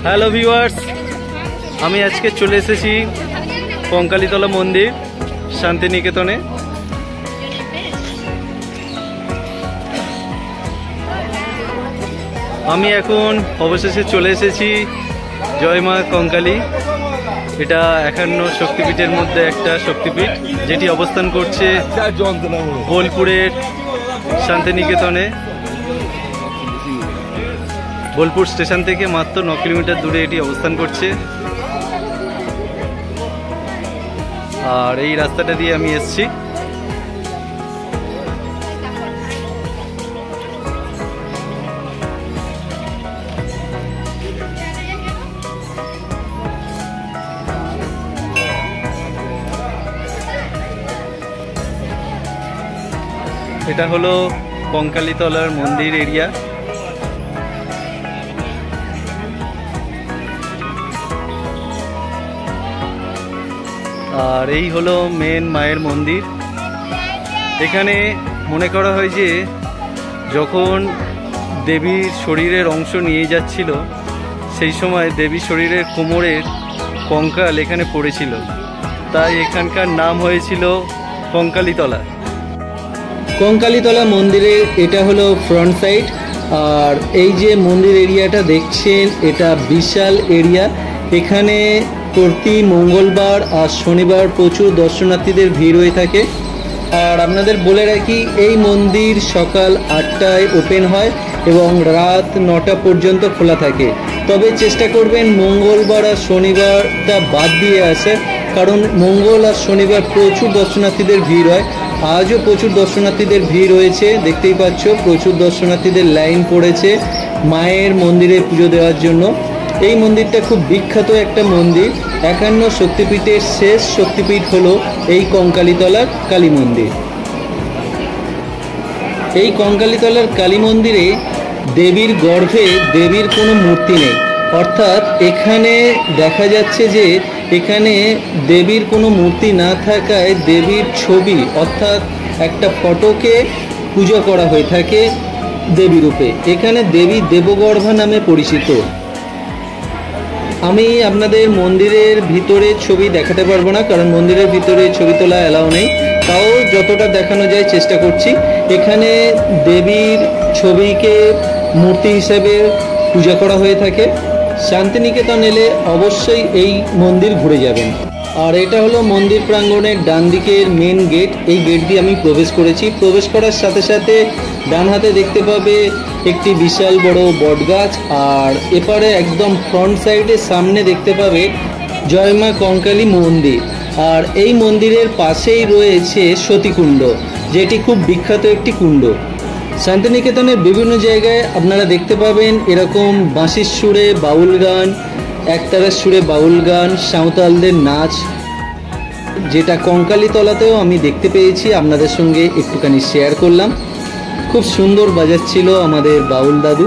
Hello viewers, আমি আজকে চলে এসেছি কঙ্কালীতলা মন্দির শান্তিনিকেতনে। আমি এখন অবশেষে চলে এসেছি জয় মা কঙ্কালী। এটা 51 শক্তিপীঠের মধ্যে একটা শক্তিপীঠ, যেটি অবস্থান করছে বোলপুরের শান্তিনিকেতনে। বোলপুর স্টেশন থেকে মাত্র 9 কিলোমিটার দূরে এটি অবস্থান করছে। আর এই রাস্তাটা দিয়ে আমি এসেছি। এটা হলো কঙ্কালীতলার মন্দির এরিয়া। আর এই হলো মেন মায়ের মন্দির। এখানে মনে করা হয় যে যখন দেবীর শরীরের অংশ নিয়ে যাচ্ছিল, সেই সময় দেবীর শরীরের কোমরের কঙ্কাল এখানে পড়েছিল, তাই এখানকার নাম হয়েছিল কঙ্কালীতলা। কঙ্কালীতলা মন্দিরের এটা হলো ফ্রন্ট সাইড। আর এই যে মন্দির এরিয়াটা দেখছেন, এটা বিশাল এরিয়া। এখানে প্রতি মঙ্গলবার আর শনিবার প্রচুর দর্শনার্থীদের ভিড় হয়ে থাকে। আর আপনাদের বলে রাখি, এই মন্দির সকাল 8টায় ওপেন হয় এবং রাত 9টা পর্যন্ত খোলা থাকে। তবে চেষ্টা করবেন মঙ্গলবার আর শনিবারটা বাদ দিয়ে আসে, কারণ মঙ্গল আর শনিবার প্রচুর দর্শনার্থীদের ভিড় হয়। আজও প্রচুর দর্শনার্থীদের ভিড় হয়েছে, দেখতেই পাচ্ছ প্রচুর দর্শনার্থীদের লাইন পড়েছে মায়ের মন্দিরে পুজো দেওয়ার জন্য। এই মন্দিরটা খুব বিখ্যাত একটা মন্দির। 51 শক্তিপীঠের শেষ শক্তিপীঠ হলো এই কঙ্কালীতলার কালী মন্দির। এই কঙ্কালীতলার কালী মন্দিরে দেবীর গর্ভে দেবীর কোনো মূর্তি নেই, অর্থাৎ এখানে দেখা যাচ্ছে যে এখানে দেবীর কোনো মূর্তি না থাকায় দেবীর ছবি অর্থাৎ একটা ফটোকে পূজা করা হয়ে থাকে দেবী রূপে। এখানে দেবী দেবগর্ভা নামে পরিচিত। আমি আপনাদের মন্দিরের ভিতরে ছবি দেখাতে পারবো না, কারণ মন্দিরের ভিতরে ছবি তোলা অ্যালাউ নেই। তাও যতটা দেখানো যায় চেষ্টা করছি। এখানে দেবীর ছবিকে মূর্তি হিসেবে পূজা করা হয়ে থাকে। শান্তিনিকেতন এলে অবশ্যই এই মন্দির ঘুরে যাবেন। আর এটা হলো মন্দির প্রাঙ্গণের ডান দিকের মেন গেট। এই গেট দিয়ে আমি প্রবেশ করেছি। প্রবেশ করার সাথে সাথে ডান হাতে দেখতে পাবে একটি বিশাল বড় বটগাছ। আর এপারে একদম ফ্রন্ট সাইডে সামনে দেখতে পাবে জয় মা কঙ্কালী মন্দির। আর এই মন্দিরের পাশেই রয়েছে সতীকুণ্ড, যেটি খুব বিখ্যাত একটি কুণ্ড। শান্তিনিকেতনের বিভিন্ন জায়গায় আপনারা দেখতে পাবেন এরকম বাঁশির সুরে বাউল গান, একতারার সুরে বাউল গান, সাঁওতালদের নাচ, যেটা কঙ্কালীতলাতেও আমি দেখতে পেয়েছি। আপনাদের সঙ্গে একটুখানি শেয়ার করলাম। খুব সুন্দর বাজাচ্ছিল আমাদের বাউল দাদু।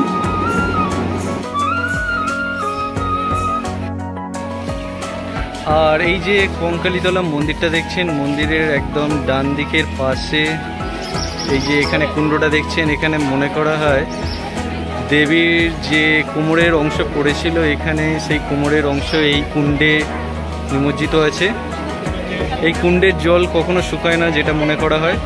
আর এই যে কঙ্কালীতলা মন্দিরটা দেখছেন, মন্দিরের একদম ডান দিকের পাশে এই যে এখানে কুণ্ডটা দেখছেন, এখানে মনে করা হয় দেবীর যে কোমরের অংশ পড়েছিল এখানে, সেই কোমরের অংশ এই কুণ্ডে নিমজ্জিত আছে। এই কুণ্ডের জল কখনো শুকায় না, যেটা মনে করা হয়।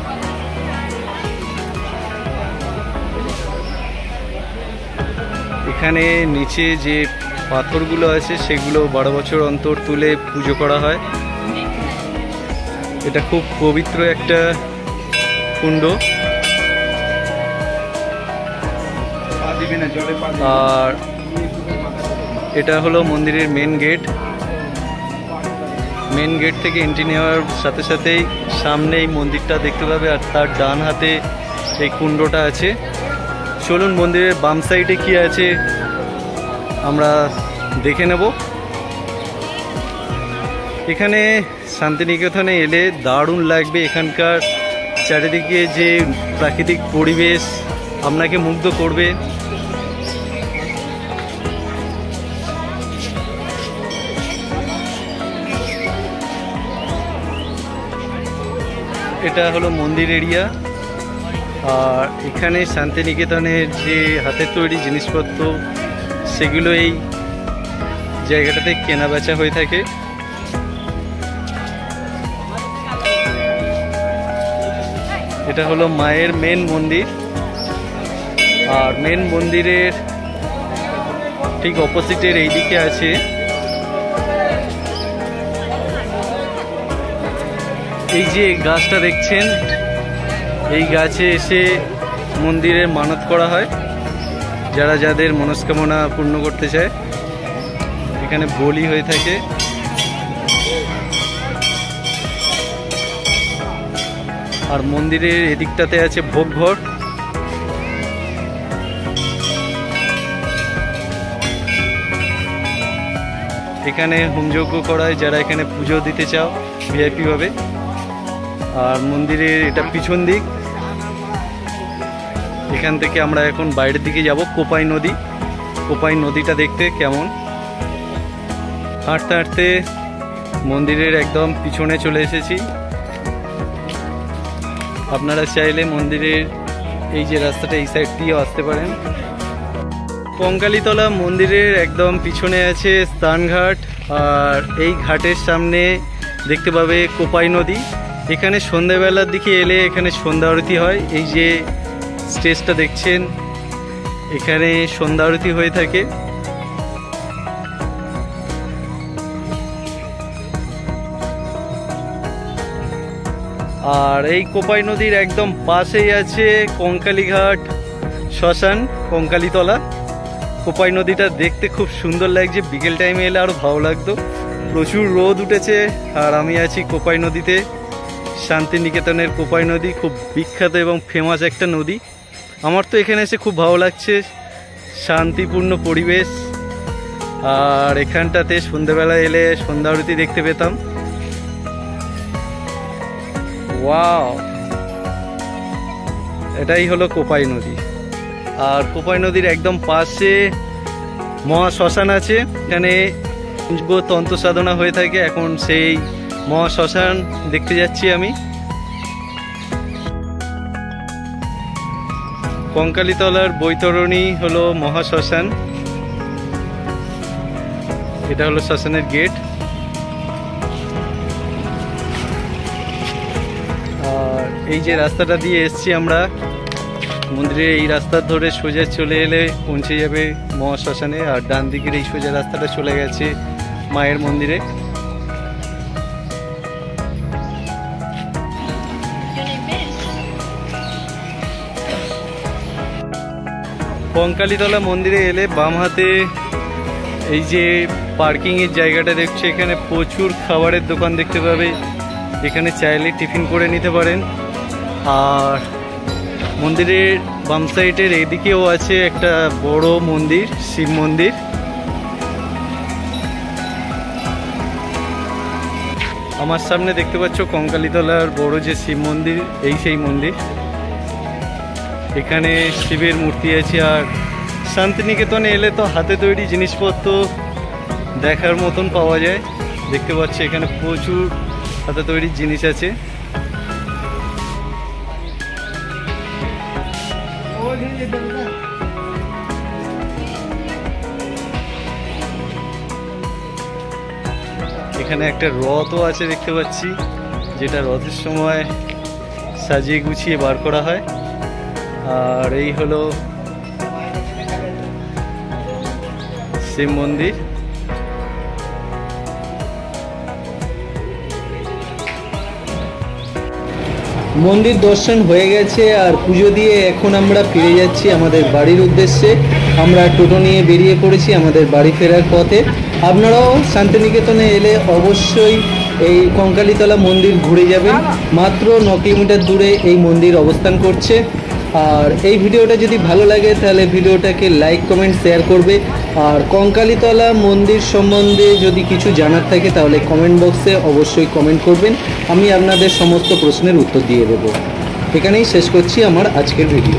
এখানে নিচে যে পাথরগুলো আছে সেগুলো 12 বছর অন্তর তুলে পুজো করা হয়। এটা খুব পবিত্র একটা কুণ্ড। আর এটা হলো মন্দিরের মেন গেট। মেন গেট থেকে এন্ট্রি নেওয়ার সাথে সাথেই সামনে এই মন্দিরটা দেখতে পাবে, আর তার ডান হাতে এই কুণ্ডটা আছে। চলুন মন্দিরের বাম সাইডে কি আছে আমরা দেখে নেব। এখানে শান্তিনিকেতনে এলে দারুণ লাগবে। এখানকার চারিদিকে যে প্রাকৃতিক পরিবেশ আপনাকে মুগ্ধ করবে। এটা হলো মন্দির এরিয়া। আর এখানে শান্তিনিকেতনের যে হাতের তৈরি জিনিসপত্র সেগুলো এই জায়গাটাতে কেনা বেচা হয়ে থাকে। এটা হলো মায়ের মেন মন্দির, আর মেন মন্দিরের ঠিক অপোজিটের এই দিকে আছে এই যে গাছটা দেখছেন, এই গাছে এসে মন্দিরের মানত করা হয়। যারা যাদের মনস্কামনা পূর্ণ করতে চায় এখানে বলি হয়ে থাকে। আর মন্দিরের এদিকটাতে আছে ভোগ ঘর। এখানে হোমযজ্ঞ করা হয় যারা এখানে পুজো দিতে চাও ভিআইপি ভাবে। আর মন্দিরের এটা পিছন দিক। এখান থেকে আমরা এখন বাইরের দিকে যাব কোপাই নদী। কোপাই নদীটা দেখতে কেমন। হাঁটতে হাঁটতে মন্দিরের একদম পিছনে চলে এসেছি। আপনারা চাইলে মন্দিরের এই যে রাস্তাটা এই সাইড দিয়েও আসতে পারেন। কঙ্কালীতলা মন্দিরের একদম পিছনে আছে স্নানঘাট, আর এই ঘাটের সামনে দেখতে পাবে কোপাই নদী। এখানে সন্ধ্যাবেলার দিকে এলে এখানে সন্ধ্যা আরতি হয়। এই যে স্টেজটা দেখছেন, এখানে সন্ধ্যা আরতি হয়ে থাকে। আর এই কোপাই নদীর একদম পাশেই আছে কঙ্কালীঘাট শ্মশান, কঙ্কালীতলা। কোপাই নদীটা দেখতে খুব সুন্দর লাগছে, বিকেল টাইমে এলে আরো ভালো লাগতো। প্রচুর রোদ উঠেছে আর আমি আছি কোপাই নদীতে। শান্তিনিকেতনের কোপাই নদী খুব বিখ্যাত এবং ফেমাস একটা নদী। আমার তো এখানে এসে খুব ভালো লাগছে, শান্তিপূর্ণ পরিবেশ। আর এখানটাতে সন্ধ্যাবেলা এলে সন্ধ্যা আরতি দেখতে পেতাম। ওয়াও, এটাই হলো কোপাই নদী। আর কোপাই নদীর একদম পাশে মহাশ্মশান আছে। এখানে তন্ত্র সাধনা হয়ে থাকে। এখন সেই মহাশ্মশান দেখতে যাচ্ছি আমি। কঙ্কালীতলার বৈতরণী হলো মহাশ্মশান। এটা হলো শ্মশানের গেট। আর এই যে রাস্তাটা দিয়ে এসছি আমরা মন্দিরে, এই রাস্তা ধরে সোজা চলে এলে পৌঁছে যাবে মহাশ্মশানে। আর ডান দিকের এই সোজা রাস্তাটা চলে গেছে মায়ের মন্দিরে। কঙ্কালীতলা মন্দিরে এলে বাম হাতে এই যে পার্কিং এর জায়গাটা দেখছে, এখানে প্রচুর খাবারের দোকান দেখতে পাবে। এখানে চাইলে টিফিন করে নিতে পারেন। আর মন্দিরের বাম সাইডের এদিকেও আছে একটা বড় মন্দির, শিব মন্দির। আমার সামনে দেখতে পাচ্ছ কঙ্কালীতলার বড় যে শিব মন্দির, এই সেই মন্দির। এখানে শিবের মূর্তি আছে। আর শান্তিনিকেতনে এলে তো হাতে তৈরি জিনিসপত্র দেখার মতন পাওয়া যায়। দেখতে পাচ্ছি এখানে প্রচুর হাতে তৈরি জিনিস আছে। এখানে একটা রথও আছে দেখতে পাচ্ছি, যেটা রথের সময় সাজিয়ে গুছিয়ে বার করা হয়। আর এই হলো শিব মন্দির। মন্দির দর্শন হয়ে গেছে আর পুজো দিয়ে এখন আমরা ফিরে যাচ্ছি আমাদের বাড়ির উদ্দেশ্যে। আমরা টোটো নিয়ে বেরিয়ে পড়েছি আমাদের বাড়ি ফেরার পথে। আপনারাও শান্তিনিকেতনে এলে অবশ্যই এই কঙ্কালীতলা মন্দির ঘুরে যাবেন। মাত্র 9 কিলোমিটার দূরে এই মন্দির অবস্থান করছে। আর এই ভিডিওটা যদি ভালো লাগে তাহলে ভিডিওটাকে লাইক কমেন্ট শেয়ার করবে। আর কঙ্কালীতলা মন্দির সম্বন্ধে যদি কিছু জানার থাকে তাহলে কমেন্ট বক্সে অবশ্যই কমেন্ট করবেন। আমি আপনাদের সমস্ত প্রশ্নের উত্তর দিয়ে দেবো। এখানেই শেষ করছি আমার আজকের ভিডিও।